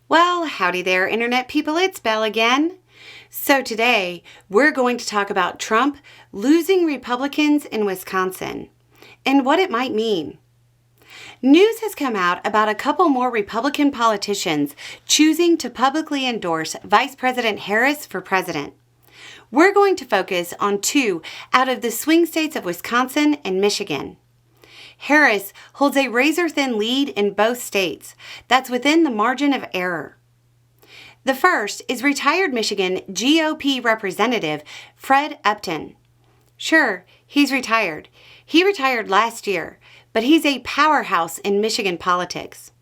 Well, howdy there, Internet people. It's Belle again. So today, we're going to talk about Trump losing Republicans in Wisconsin and what it might mean. News has come out about a couple more Republican politicians choosing to publicly endorse Vice President Harris for president. We're going to focus on two out of the swing states of Wisconsin and Michigan. Harris holds a razor-thin lead in both states that's within the margin of error. The first is retired Michigan GOP Representative Fred Upton. Sure, he's retired. He retired last year, but he's a powerhouse in Michigan politics.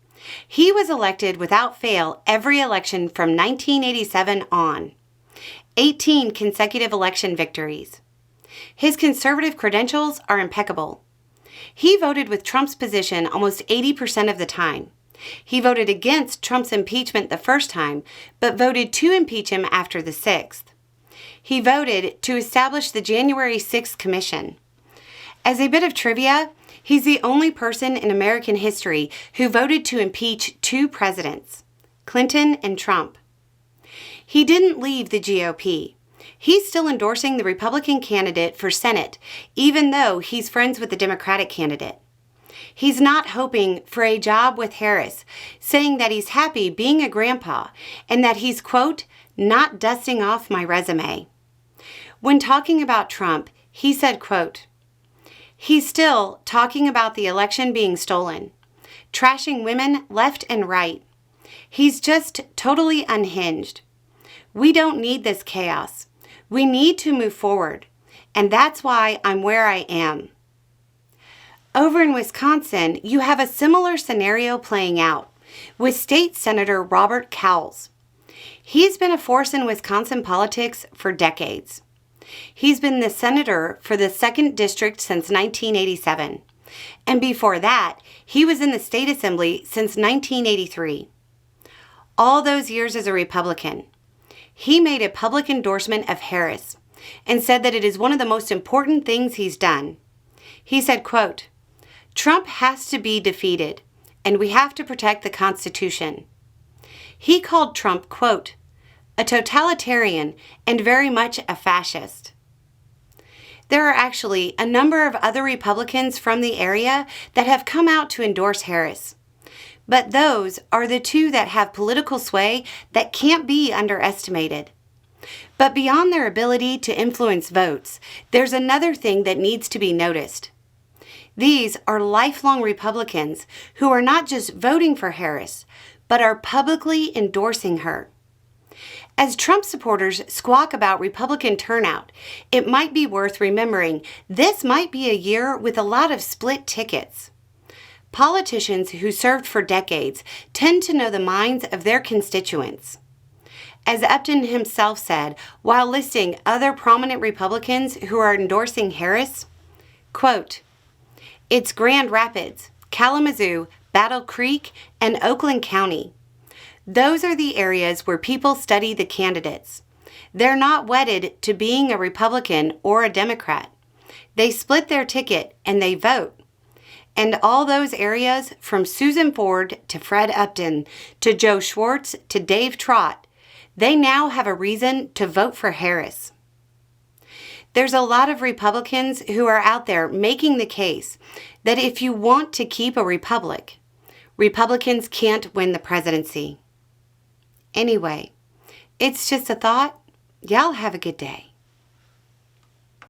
He was elected without fail every election from 1987 on. 18 consecutive election victories. His conservative credentials are impeccable. He voted with Trump's position almost 80% of the time. He voted against Trump's impeachment the first time, but voted to impeach him after the 6th. He voted to establish the January 6th Commission. As a bit of trivia, he's the only person in American history who voted to impeach two presidents, Clinton and Trump. He didn't leave the GOP. He's still endorsing the Republican candidate for Senate, even though he's friends with the Democratic candidate. He's not hoping for a job with Harris, saying that he's happy being a grandpa and that he's, quote, not dusting off my resume. When talking about Trump, he said, quote, he's still talking about the election being stolen, trashing women left and right. He's just totally unhinged. We don't need this chaos. We need to move forward, and that's why I'm where I am. Over in Wisconsin, you have a similar scenario playing out with State Senator Robert Cowles. He's been a force in Wisconsin politics for decades. He's been the senator for the 2nd District since 1987, and before that, he was in the state assembly since 1983. All those years as a Republican. He made a public endorsement of Harris and said that it is one of the most important things he's done. He said, quote, Trump has to be defeated, and we have to protect the Constitution. He called Trump, quote, a totalitarian and very much a fascist. There are actually a number of other Republicans from the area that have come out to endorse Harris. But those are the two that have political sway that can't be underestimated. But beyond their ability to influence votes, there's another thing that needs to be noticed. These are lifelong Republicans who are not just voting for Harris, but are publicly endorsing her. As Trump supporters squawk about Republican turnout, it might be worth remembering this might be a year with a lot of split tickets. Politicians who served for decades tend to know the minds of their constituents. As Upton himself said while listing other prominent Republicans who are endorsing Harris, quote, it's Grand Rapids, Kalamazoo, Battle Creek, and Oakland County. Those are the areas where people study the candidates. They're not wedded to being a Republican or a Democrat. They split their ticket and they vote. And all those areas, from Susan Ford to Fred Upton to Joe Schwartz to Dave Trott, they now have a reason to vote for Harris. There's a lot of Republicans who are out there making the case that if you want to keep a republic, Republicans can't win the presidency. Anyway, it's just a thought. Y'all have a good day.